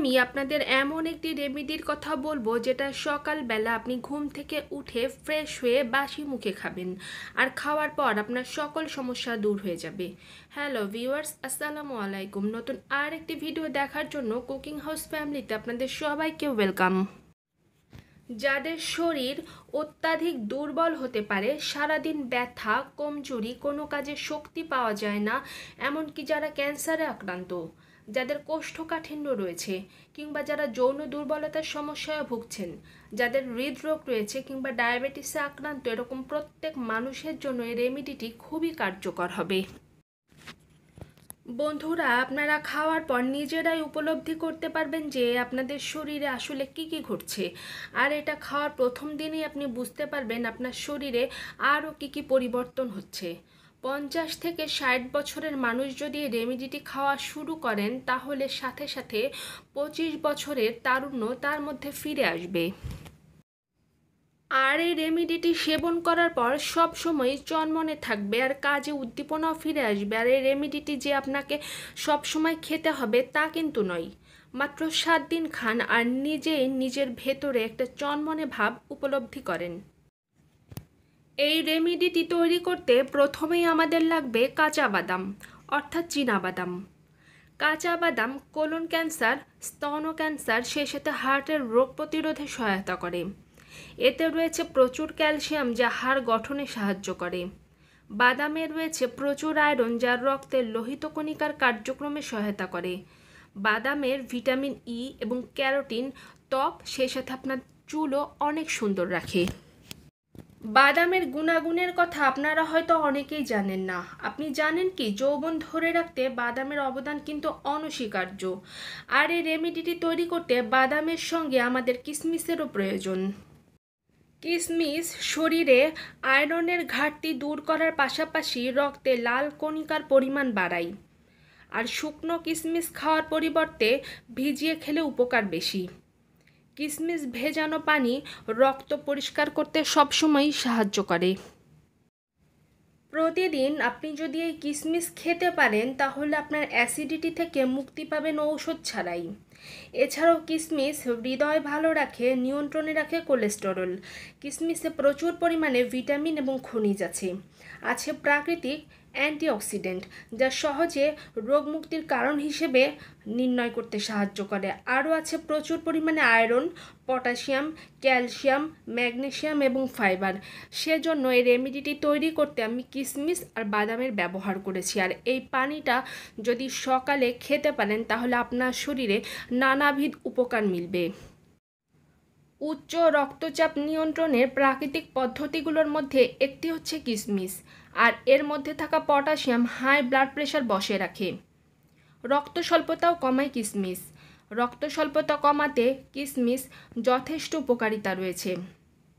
আমি আপনাদের এমন একটি রেমেডির কথা বলবো যেটা সকালবেলা আপনি ঘুম থেকে উঠে ফ্রেশ হয়ে বাসি মুখে খাবেন আর খাওয়ার পর আপনার সকল সমস্যা দূর হয়ে যাবে। হ্যালো ভিউয়ার্স, আসসালামু আলাইকুম। নতুন আর একটি ভিডিও দেখার জন্য কুকিং হাউস ফ্যামিলিতে আপনাদের সবাইকে ওয়েলকাম। যাদের শরীর অত্যাধিক দুর্বল হতে পারে, সারাদিন ব্যথা, কমজোরি, কোনো কাজে শক্তি পাওয়া যায় না, এমনকি যারা ক্যান্সারে আক্রান্ত, যাদের কোষ্ঠকাঠিন্য রয়েছে, কিংবা যারা যৌন দুর্বলতার সমস্যায় ভুগছেন, যাদের হৃদরোগ রয়েছে কিংবা ডায়াবেটিসে আক্রান্ত, এরকম প্রত্যেক মানুষের জন্য এই রেমেডিটি খুবই কার্যকর হবে। বন্ধুরা, আপনারা খাওয়ার পর নিজেরাই উপলব্ধি করতে পারবেন যে আপনাদের শরীরে আসলে কি কি ঘটছে, আর এটা খাওয়ার প্রথম দিনেই আপনি বুঝতে পারবেন আপনার শরীরে আরও কি কি পরিবর্তন হচ্ছে। 50 থেকে 60 বছরের মানুষ যদি এই রেমেডিটি খাওয়া শুরু করেন, তাহলে সাথে সাথে 25 বছরের তারুণ্য তার মধ্যে ফিরে আসবে। আর এই রেমেডিটি সেবন করার পর সব সময় চনমনে থাকবে আর কাজে উদ্দীপনাও ফিরে আসবে। আর এই রেমেডিটি যে আপনাকে সব সময় খেতে হবে তা কিন্তু নয়, মাত্র 7 দিন খান আর নিজেই নিজের ভেতরে একটা চনমনে ভাব উপলব্ধি করেন। এই রেমেডিটি তৈরি করতে প্রথমেই আমাদের লাগবে কাঁচা বাদাম, অর্থাৎ চীনাবাদাম। কাঁচা বাদাম কোলন ক্যান্সার, স্তন ক্যান্সার, সেই সাথে হার্টের রোগ প্রতিরোধে সহায়তা করে। এতে রয়েছে প্রচুর ক্যালসিয়াম, যা হাড় গঠনে সাহায্য করে। বাদামে রয়েছে প্রচুর আয়রন, যা রক্তের লোহিত কণিকার কার্যক্রমে সহায়তা করে। বাদামের ভিটামিন ই এবং ক্যারোটিন ত্বক, সেই সাথে আপনার চুলও অনেক সুন্দর রাখে। বাদামের গুণাগুণের কথা আপনারা হয়তো অনেকেই জানেন না। আপনি জানেন কি, যৌবন ধরে রাখতে বাদামের অবদান কিন্তু অনস্বীকার্য। আর এই রেমেডিটি তৈরি করতে বাদামের সঙ্গে আমাদের কিশমিশেরও প্রয়োজন। কিশমিশ শরীরে আয়রনের ঘাটতি দূর করার পাশাপাশি রক্তে লাল কণিকার পরিমাণ বাড়ায়। আর শুকনো কিশমিশ খাওয়ার পরিবর্তে ভিজিয়ে খেলে উপকার বেশি। কিশমিশ ভেজানো পানি রক্ত পরিষ্কার করতে সবসময়ই সাহায্য করে। প্রতিদিন আপনি যদি এই কিশমিশ খেতে পারেন, তাহলে আপনার অ্যাসিডিটি থেকে মুক্তি পাবেন ঔষধ ছাড়াই। এছাড়াও কিশমিশ হৃদয় ভালো রাখে, নিয়ন্ত্রণে রাখে কোলেস্টেরল। কিশমিশে প্রচুর পরিমাণে ভিটামিন এবং খনিজ আছে প্রাকৃতিক অ্যান্টিঅক্সিডেন্ট, যা সহজে রোগ মুক্তির কারণ হিসেবে নির্ণয় করতে সাহায্য করে। আরও আছে প্রচুর পরিমাণে আয়রন, পটাশিয়াম, ক্যালসিয়াম, ম্যাগনেসিয়াম এবং ফাইবার। সেজন্য এই রেমেডিটি তৈরি করতে আমি কিশমিশ আর বাদামের ব্যবহার করেছি। আর এই পানিটা যদি সকালে খেতে পারেন, তাহলে আপনার শরীরে নানাবিধ উপকার মিলবে। উচ্চ রক্তচাপ নিয়ন্ত্রণের প্রাকৃতিক পদ্ধতিগুলোর মধ্যে একটি হচ্ছে কিশমিশ। আর এর মধ্যে থাকা পটাশিয়াম হাই ব্লাড প্রেশার বসে রাখে। রক্ত স্বল্পতাও কমায় কিশমিশ। রক্ত স্বল্পতা কমাতে কিশমিশ যথেষ্ট উপকারিতা রয়েছে।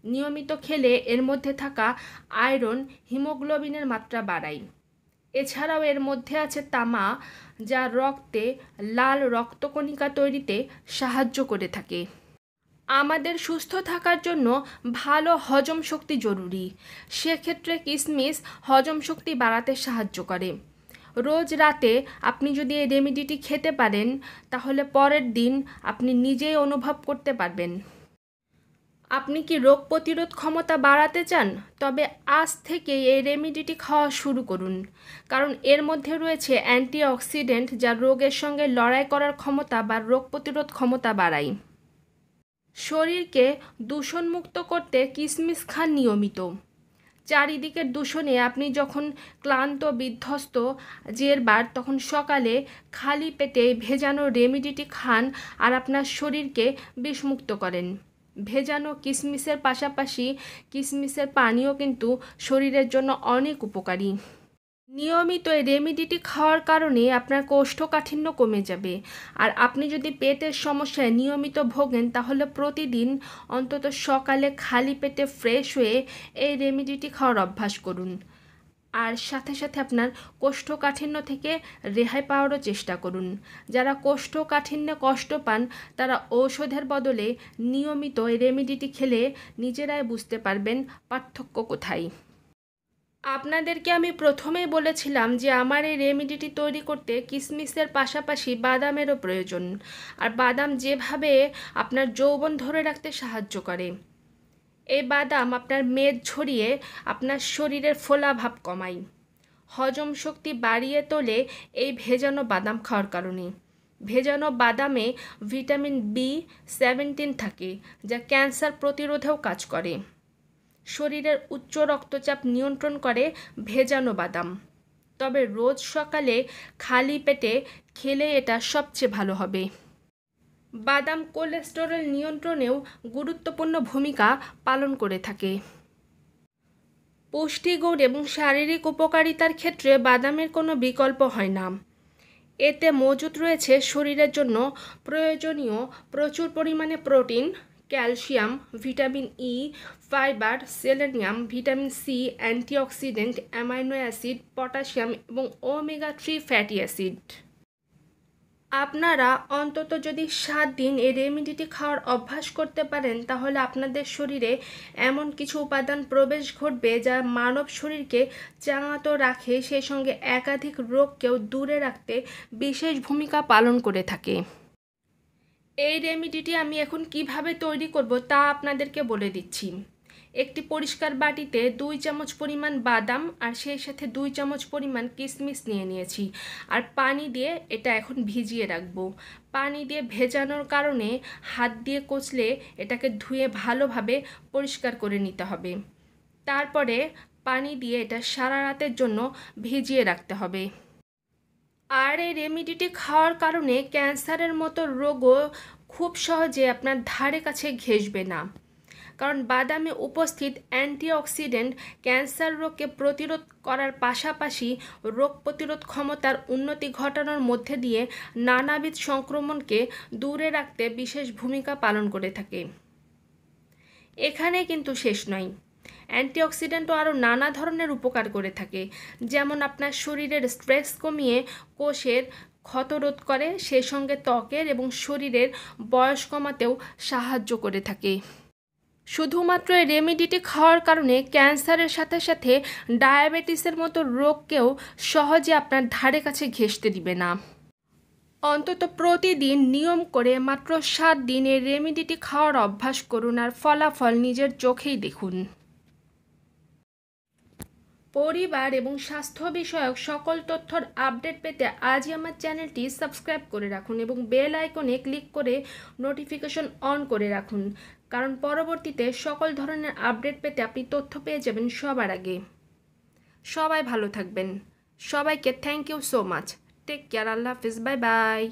নিয়মিত খেলে এর মধ্যে থাকা আয়রন হিমোগ্লোবিনের মাত্রা বাড়ায়। এছাড়াও এর মধ্যে আছে তামা, যা রক্তে লাল রক্তকণিকা তৈরিতে সাহায্য করে থাকে। আমাদের সুস্থ থাকার জন্য ভালো হজম শক্তি জরুরি। সেক্ষেত্রে কিশমিশ হজম শক্তি বাড়াতে সাহায্য করে। রোজ রাতে আপনি যদি এই রেমেডিটি খেতে পারেন, তাহলে পরের দিন আপনি নিজেই অনুভব করতে পারবেন। আপনি কি রোগ প্রতিরোধ ক্ষমতা বাড়াতে চান? তবে আজ থেকে এই রেমেডিটি খাওয়া শুরু করুন, কারণ এর মধ্যে রয়েছে অ্যান্টিঅক্সিডেন্ট, যা রোগের সঙ্গে লড়াই করার ক্ষমতা বা রোগ প্রতিরোধ ক্ষমতা বাড়ায়। শরীরকে দূষণমুক্ত করতে কিশমিশ খান নিয়মিত। চারিদিকের দূষণে আপনি যখন ক্লান্ত, বিধ্বস্ত, জেরবার, তখন সকালে খালি পেটে ভেজানো রেমেডিটি খান আর আপনার শরীরকে বিষমুক্ত করেন। ভেজানো কিশমিশের পাশাপাশি কিশমিশের পানিও কিন্তু শরীরের জন্য অনেক উপকারী। নিয়মিত এই রেমেডিটি খাওয়ার কারণে আপনার কোষ্ঠকাঠিন্য কমে যাবে। আর আপনি যদি পেটের সমস্যায় নিয়মিত ভোগেন, তাহলে প্রতিদিন অন্তত সকালে খালি পেটে ফ্রেশ হয়ে এই রেমেডিটি খাওয়ার অভ্যাস করুন। আর সাথে সাথে আপনার কোষ্ঠকাঠিন্য থেকে রেহাই পাওয়ারও চেষ্টা করুন। যারা কোষ্ঠকাঠিন্যে কষ্ট পান, তারা ঔষধের বদলে নিয়মিত এই রেমেডিটি খেলে নিজেরাই বুঝতে পারবেন পার্থক্য কোথায়। আপনাদেরকে আমি প্রথমেই বলেছিলাম যে আমার এই রেমেডিটি তৈরি করতে কিশমিশের পাশাপাশি বাদামেরও প্রয়োজন। আর বাদাম যেভাবে আপনার যৌবন ধরে রাখতে সাহায্য করে, এই বাদাম আপনার মেদ ঝরিয়ে আপনার শরীরের ফোলাভাব কমায়, হজম শক্তি বাড়িয়ে তোলে এই ভেজানো বাদাম খাওয়ার কারণে। ভেজানো বাদামে ভিটামিন B17 থাকে, যা ক্যান্সার প্রতিরোধেও কাজ করে। শরীরের উচ্চ রক্তচাপ নিয়ন্ত্রণ করে ভেজানো বাদাম। তবে রোজ সকালে খালি পেটে খেলে এটা সবচেয়ে ভালো হবে। বাদাম কোলেস্টেরল নিয়ন্ত্রণেও গুরুত্বপূর্ণ ভূমিকা পালন করে থাকে। পুষ্টিগুণ এবং শারীরিক উপকারিতার ক্ষেত্রে বাদামের কোনো বিকল্প হয় না। এতে মজুদ রয়েছে শরীরের জন্য প্রয়োজনীয় প্রচুর পরিমাণে protein, calcium, vitamin E, fibre, selenium, vitamin C, antioxidant, amino acid, potassium এবং ওমেগা-3 ফ্যাটি অ্যাসিড। আপনারা অন্তত যদি 7 দিন এই রেমেডিটি খাওয়ার অভ্যাস করতে পারেন, তাহলে আপনাদের শরীরে এমন কিছু উপাদান প্রবেশ ঘটবে যা মানব শরীরকে চাঙা তো রাখে, সেই সঙ্গে একাধিক রোগকেও দূরে রাখতে বিশেষ ভূমিকা পালন করে থাকে। এই রেমেডিটি আমি এখন কিভাবে তৈরি করব তা আপনাদেরকে বলে দিচ্ছি। একটি পরিষ্কার বাটিতে 2 চামচ পরিমাণ বাদাম আর সেই সাথে 2 চামচ পরিমাণ কিশমিশ নিয়ে নিয়েছি। আর পানি দিয়ে এটা এখন ভিজিয়ে রাখবো। পানি দিয়ে ভেজানোর কারণে হাত দিয়ে কচলে এটাকে ধুয়ে ভালোভাবে পরিষ্কার করে নিতে হবে। তারপরে পানি দিয়ে এটা সারা রাতের জন্য ভিজিয়ে রাখতে হবে। আর এই রেমেডিটি খাওয়ার কারণে ক্যান্সারের মতো রোগও খুব সহজে আপনার ধারে কাছে ঘেঁষবে না, কারণ বাদামে উপস্থিত অ্যান্টিঅক্সিডেন্ট ক্যান্সার রোগকে প্রতিরোধ করার পাশাপাশি রোগ প্রতিরোধ ক্ষমতার উন্নতি ঘটানোর মধ্যে দিয়ে নানাবিধ সংক্রমণকে দূরে রাখতে বিশেষ ভূমিকা পালন করে থাকে। এখানে কিন্তু শেষ নয়, অ্যান্টিঅক্সিডেন্টও আরও নানা ধরনের উপকার করে থাকে, যেমন আপনার শরীরের স্ট্রেস কমিয়ে কোষের ক্ষত রোধ করে, সেই সঙ্গে ত্বকের এবং শরীরের বয়স কমাতেও সাহায্য করে থাকে। শুধুমাত্র এই রেমেডিটি খাওয়ার কারণে ক্যান্সারের সাথে সাথে ডায়াবেটিসের মতো রোগকেও সহজে আপনার ধারে কাছে ঘেঁষতে দিবে না। অন্তত প্রতিদিন নিয়ম করে মাত্র 7 দিন এই রেমেডিটি খাওয়ার অভ্যাস করুন, আর ফলাফল নিজের চোখেই দেখুন। পরিবার এবং স্বাস্থ্য বিষয়ক সকল তথ্যর আপডেট পেতে আজই আমার চ্যানেলটি সাবস্ক্রাইব করে রাখুন এবং বেল আইকনে ক্লিক করে নোটিফিকেশন অন করে রাখুন, কারণ পরবর্তীতে সকল ধরনের আপডেট পেতে আপনি তথ্য পেয়ে যাবেন সবার আগে। সবাই ভালো থাকবেন। সবাইকে thank you so much. Take care. আল্লাহ হাফিজ। Bye by.